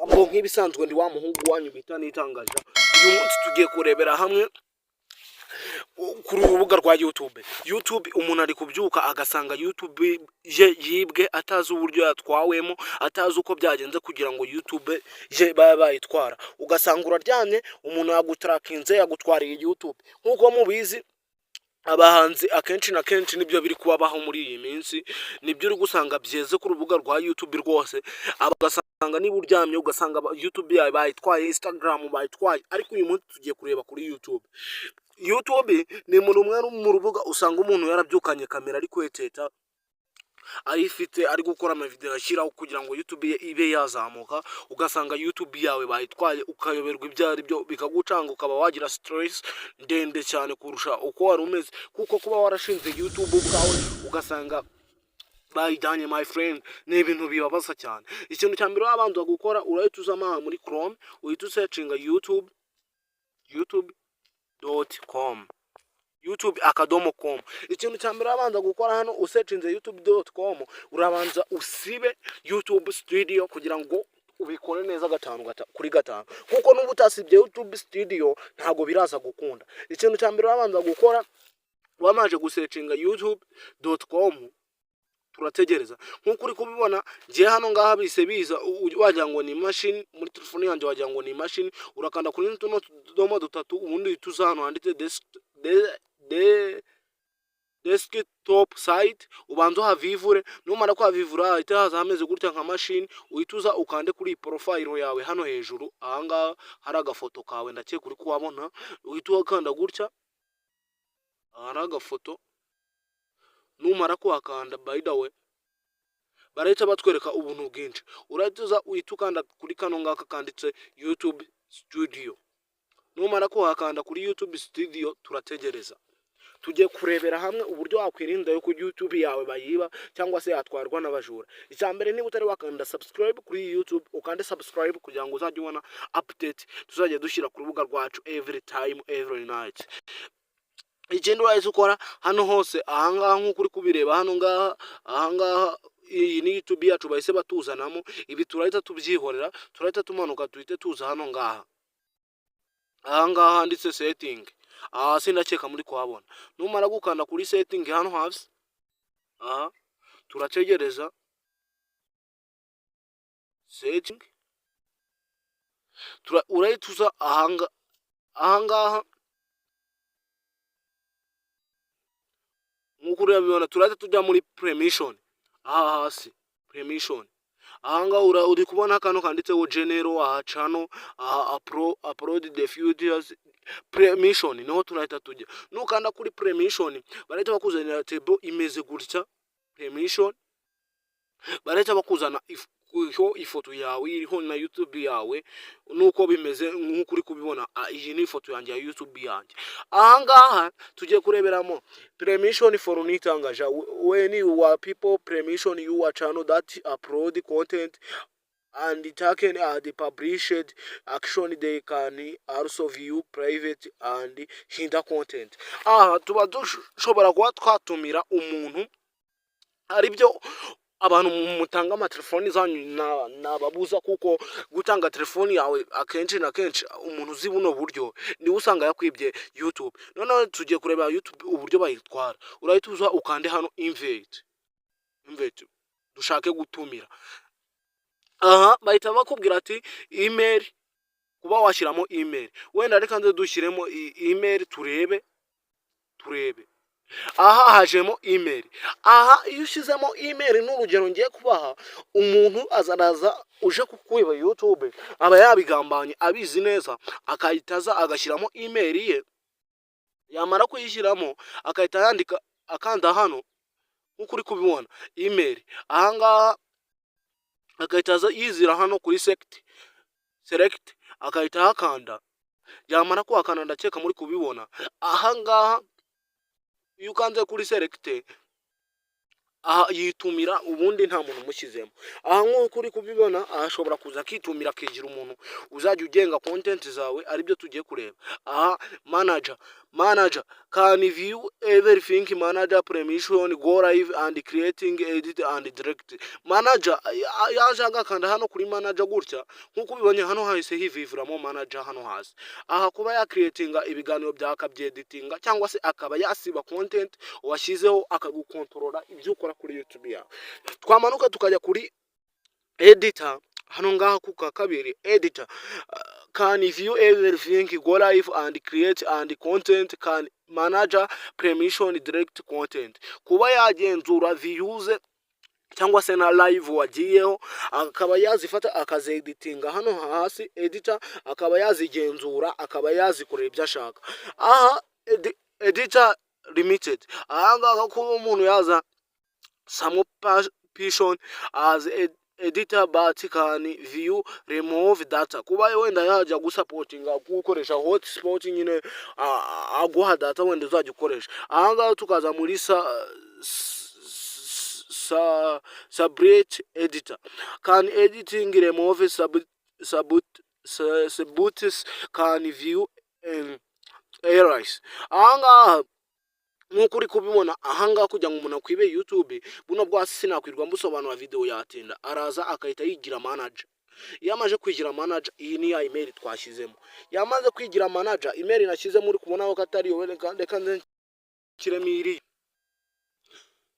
Ambo nk'ibisanzwe ndi wa muhungu wanyu bita Nitangaje. Uyu munsi tugiye kurebera hamwe kuri urubuga rwa YouTube umuntu ari kubyuka agasanga YouTube je yibwe atazi uburyo yatwawemo, atazi uko byagenze kugira ngo YouTube je bayitwara. Ugasanga uraryamye umuntu yagutarakinze yagutwariye YouTube. Nkuko mubizi abahanzi akenshi na kenshi nibyo biri kubabaho muri iyi minsi, nibyo uri gusanga byeze ku rubuga rwa YouTube rwose. Abagasanga niba uryamye ugasanga YouTube yawe bayitwaye, Instagram bayitwaye, ariko uyu munsi tugiye kureba kuri YouTube. YouTube ni umwe mu rubuga usanga umuntu yarabyukanye kamera ari kweteta ayifite ari gukora amavideo ashyiraho kugira ngo YouTube ye ibe yazamuka. Ugasanga YouTube yawe bayitwaye ukayoberwa ibyari byo, bikagucanga ukaba wagira stress ndende cyane kurusha uko wari umeze, kuko kuba warashinze YouTube ubwawe ugasanga bayijyanye my friend ni ibintu bibabaza cyane. Ikintu cya mbere wabanza gukora, urahita uza muri Chrome uhita searchinga youtube.com. Ikintu cya mbere abanza gukora hano usearchinze youtube.com, urabanza usibe YouTube Studio kugira ngo ubikore neza kuri gatanu, kuko n'ubu utasibye YouTube Studio ntago biraza gukunda. Ikintu cya mbere abanza gukora, wamaje gusearchinga youtube.com, turategereza. Nkuko uri kubibona je hano ngaha bise biza wagira ngo ni machine, muri telefone yanjye wagira ngo ni machine. Urakanda kuri tuno tudomo dutatu, ubundi tuza hano handitse desktop site, ubanza havivure. Numara ko havivura ahita haza hameze gutya nka machine, uhituza ukande kuri profile yawe hano hejuru. Ahanga hari agafoto kawe ndake kuri kuwabona, uhita ukanda gutya hari agafoto. Numara ko akanda, by the way barahita batwereka ubuntu bwinshi. Uratuza uhita ukanda kuri kano ngaka kanditse YouTube Studio. Numara ko akanda kuri YouTube Studio, turategereza. Tujye kurebera hamwe uburyo wakwirinda yuko YouTube yawe bayiba cyangwa se yatwarwa n'abajura. Icyambere, niba utari wakanda subscribe kuri YouTube, ukande subscribe kugira ngo uzajye ubona update tuzajya dushyira ku rubuga rwacu every time, every night. Ikindi wahise ukora hano hose ahangaha nk'uko uri kubireba hano ngaha, ahangaha iyi ni YouTube yacu bahise batuzanamo. Ibi turahita tubyihorera, turahita tumanuka tuhite tuza hano ngaha. Ahangaha handitse setting, sindakeka muri kuhabona. Numara gukanda kuri setting hano hasi, turategereza setting. Urahita uza ahangaha nkuko urabibona, turahita tujya muri permission. Hasi permission, ahangaha uri kubona kano kanditseho general channel upload the videos permission, niho turahita tujya. Nukanda kuri permission barahita bakuzanira table imeze gutya permission. Barahita bakuzana ifoto yawe iriho na YouTube yawe nuko bimeze nkuko uri kubibona. Iyi ni ifoto yanjye ya YouTube yanjye. Ahangaha tugiye kureberamo permission for Nitangaje. When you are people permission your channel that upload content and taken the published action, they can also view private and hinder content. Tuba dushobora kuba twatumira umuntu, aribyo abantu mutanga amatelefoni zanyu nababuza, kuko gutanga telefoni yawe akenshi na kenshi umuntu uzi buno buryo niwe usanga yakwibye YouTube. None tugiye kureba YouTube uburyo bayitwara. Urahita uza ukande hano invite, dushake gutumira. Bahita bakubwira ati email, kuba washyiramo email. Wenda reka nze dushyiremo email turebe. Hajemo email. Iyo ushyizemo email, n'urugero ngiye kubaha, umuntu azaraza uje kukwiba YouTube aba yabigambanye abizi neza, akayitaza agashyiramo email ye. Yamara kuyishyiramo akahita yandika, akanda hano nkuko uri kubibona email. Ahangaha akahitaza yizira hano kuri select, akahita hakanda. Yamara ko hakanda, ndakeka muri kubibona ahangaha iyo ukanze kuri select yitumira, ubundi nta muntu mushyizemo. Nkuko uri kubibona ashobora kuza akitumira akigira umuntu uzajya ugenga content zawe, aribyo tugiye kureba. Manager Manager can view everything. Manager permission, go live and creating, edit and direct. Manager yaje agakanda hano kuri manager gutya nkuko ubibonye hano hahise hivivuramo manager hano hasi. Aha kuba ya creatinga ibiganiro bya akabyeditinga cyangwa se akaba yasiba content washyizeho akagukontorora ibyo ukora kuri YouTube yawe. Twamanuka tukajya kuri editor hano ngaha kuka kabiri editor can view everything, go live and create and content, can manager permission, direct content. Kuba yagenzura views cyangwa se na live wagiyeho akaba yazifata akazeditinga hano hasi editor akaba yazigenzura akaba yazikorera ibyo ashaka. Aha editor limited aha ngaha ko umuntu yaza some passion as editor but can view remove data. Kuba wenda yajya gusupportinga gukoresha hotspot nyine aguha data wenda uzajya ukoresha. Aha ngaha tukaza muri separate editor can editing remove subbuttons can view errors. Aha ngaha nkuko uri kubibona aha ngaha kugira ngo umuntu akwibe YouTube buno bwasi sinakwirwa mbusobanura video yatinda araza akahita yigira manager. Yamaje kwigira manager iyi ni ya email twashizemo. Yamaze kwigira manager email nashyizemo uri kubonaho katari yowe kandi kiremo iri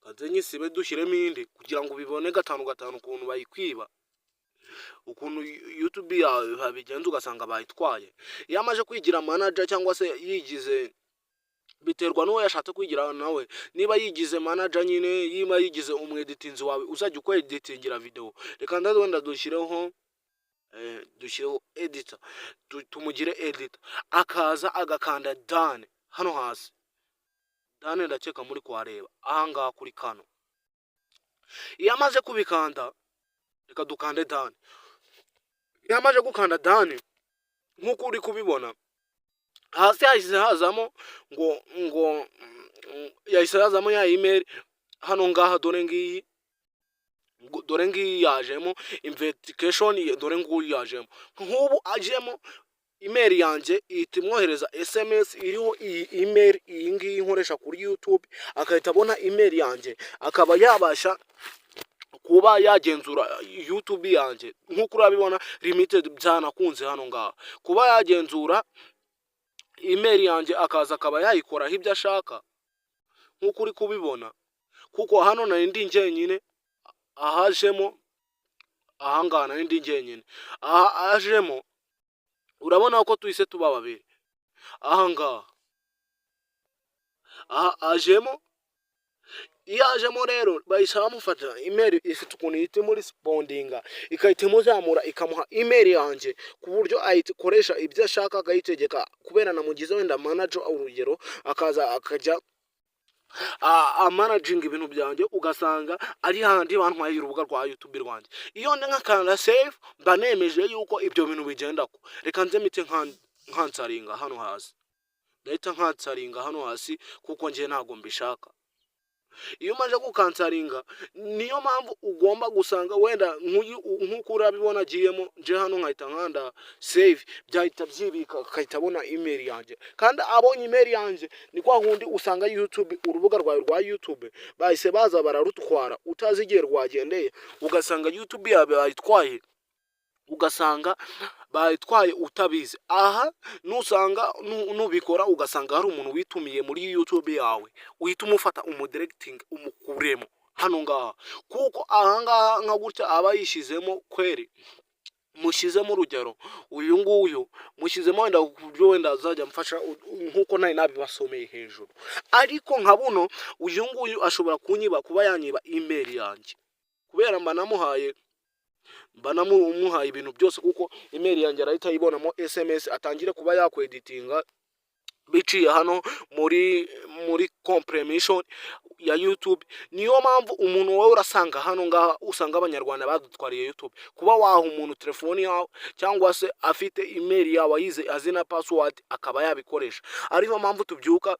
kanze nyisibe dushyiremo indi kugira ngo bibone gatanu ukuntu bayikwiba ukuntu YouTube yawe babigenza ugasanga bayitwaye. Yamaje kwigira manager cyangwa se yigize biterwa n'uwo yashatse kwigira nawe. Niba yigize manager nyine yima yigize umweditinzi wawe uzajya uko editingira video. Reka ndazonda dushireho editor tumugire editor akaza agakanda done hano hasi. Done ndakeka muri kwareba aha ngaha kuri kano. Yamaze kubikanda reka dukande done. Yamaje gukanda done nkuko uri kubibona hasi yahise hazamo ngo yahise hazamo ya email hano ngaha dore ngiyi yajemo investigation dore nguyu yajemo. Nk'ubu ajemo email yanjye ihita imwohereza SMS iriho iyi email iyi ngiyi nkoresha kuri YouTube akahita abona email yanjye akaba yabasha kuba yagenzura YouTube yanjye. Nk'uko urabibona limited byanakunze hano ngaha kuba yagenzura email yanjye akaza akaba yayikora ibyo ashaka nkuko uri kubibona. Kuko hano nari ndi njyenyine ahajemo aha ngaha nari ndi njyenyine ahajemo urabona ko tuhise tuba babiri aha ngaha ajemo. Iyajemo rero bahise bamufata email ifite ukuntu ihita muri respondinga ikahita imuzamura ikamuha email yanjye ku buryo ayikoresha ibyo ashaka akayitegeka kubera namugize wenda manager urugero akaza akajya managing ibintu byanjye ugasanga ari handi bantwaye urubuga rwa YouTube rwanjye. Iyo ndi nkakanda save banemeje yuko ibyo bintu bigenda ko. Reka nze mite nkansaringa hano hasi. Ndahita nkansaringa hano hasi kuko ngiye ntago mbishaka. Iyo umaze gukansaringa niyo mpamvu ugomba gusanga wenda nkuko urabibona agiyemo nje hano nkahita nkanda save byahita byibika akahita abona email yanjye. Kandi abonye email yanjye ni kwa hundi usanga YouTube urubuga rwawe rwa YouTube bahise baza bararutwara utazi igihe rwagendeye ugasanga YouTube yawe bayitwaye ugasanga bayitwaye utabizi. Aha nusanga nubikora ugasanga hari umuntu witumiye muri YouTube yawe uhita umufata umudirecting umukuremo hano ngaha kuko aha ngaha nka gutya aba yishizemo kweri mushizemo urugero uyu nguyu mushizemo wenda kubyo wenda azajya mfasha nkuko nari nabibasomeye hejuru. Ariko nka buno uyu nguyu ashobora kunyiba kuba yanyiba email yanjye kubera mba namuhaye ibintu byose kuko email yanjye arahita yibonamo SMS atangire kuba yakweditinga biciye hano muri comprehension ya YouTube. Niyo mpamvu umuntu wowe urasanga hano ngaha usanga abanyarwanda badutwariye YouTube kuba waha umuntu telefone yawe cyangwa se afite email yawe yize azina password akaba yabikoresha. Ariyo mpamvu tubyuka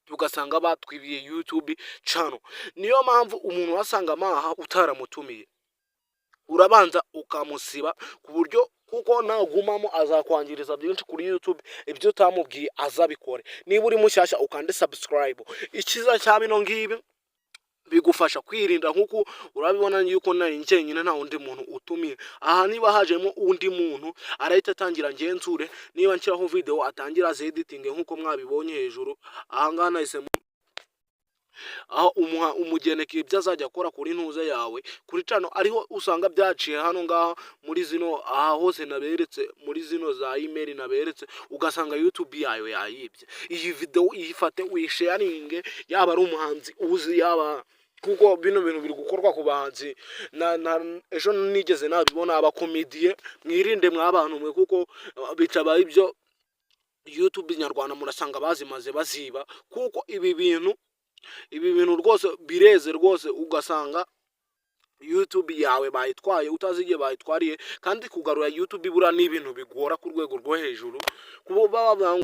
tugasanga batwibiye YouTube channel. Niyo mpamvu umuntu wasanga maha utaramutumiye urabanza ukamusiba ku buryo kuko nagumamo azakwangiriza byinshi kuri YouTube. Ibyo utamubwiye azabikore. Niba uri mushyashya ukande subscribe. Ikiza cya bino ngibi bigufasha kwirinda, nkuko urabibona yuko nari njyenyine nta undi muntu utumiye. Aha niba hajemo undi muntu arahita atangira ngenzure, niba nshyiraho video atangira az editing nkuko mwabibonye hejuru. Aha ngaha nahise aho umugenekeye ibyo azajya akora kuri ntuze yawe kuri channel, ariho usanga byaciye hano ngaho muri zino aha hose naberetse, muri zino za email naberetse, ugasanga YouTube yayo yayibye. Iyi video uyifate uyisharinge, yaba ari umuhanzi uzi, yaba kuko bino bintu biri gukorwa ku bahanzi ejo nigeze nabibona abakomediye. Mwirinde mwabantu mwe, kuko bicabaye ibyo YouTube nyarwanda murasanga bazimaze baziba, kuko ibi bintu rwose bireze rwose, ugasanga YouTube yawe bayitwaye utazigiye bayitwariye. Kandi kugarura YouTube bura ni ibintu bigora ku rwego rwo hejuru, kubo baba